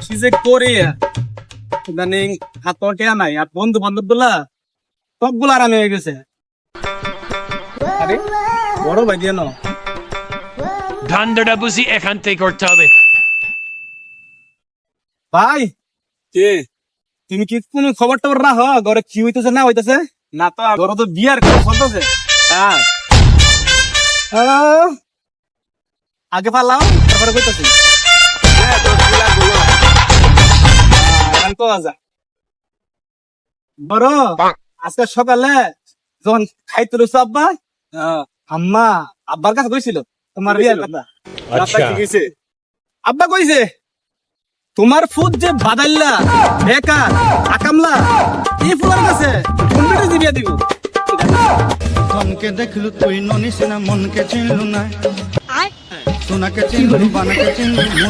কি যে করে ইদানিং হাত টেয়া নাই আর বন্ধু বান্ধব গুলা সবগুলো আরামে হয়ে গেছে। আরে বড় ভাই দিয়ে নাও ধান্দাটা বুঝি এখান থেকে করতে হবে। ভাই কে তুমি কি কোন খবর টবর রাখো ঘরে কি হইতেছে না হইতেছে? না তো ঘরে তো বিয়ার কথা চলতেছে। হ্যাঁ আগে পারলাম তারপরে কইতেছি বড় আজকে সকালে যখন খাইতে রয়েছে আব্বা আম্মা আব্বার কাছে কইছিল তোমার বিয়ার কথা। আব্বা কইছে তোমার ফুট যে বাদাইল্লা বেকার আকামলা এই ফুলার কাছে কম্পিউটার দিয়ে দিব। ধনকে দেখলু তুই ননিস না মনকে চিনলু না সোনাকে চিনলু বানাকে চিনলু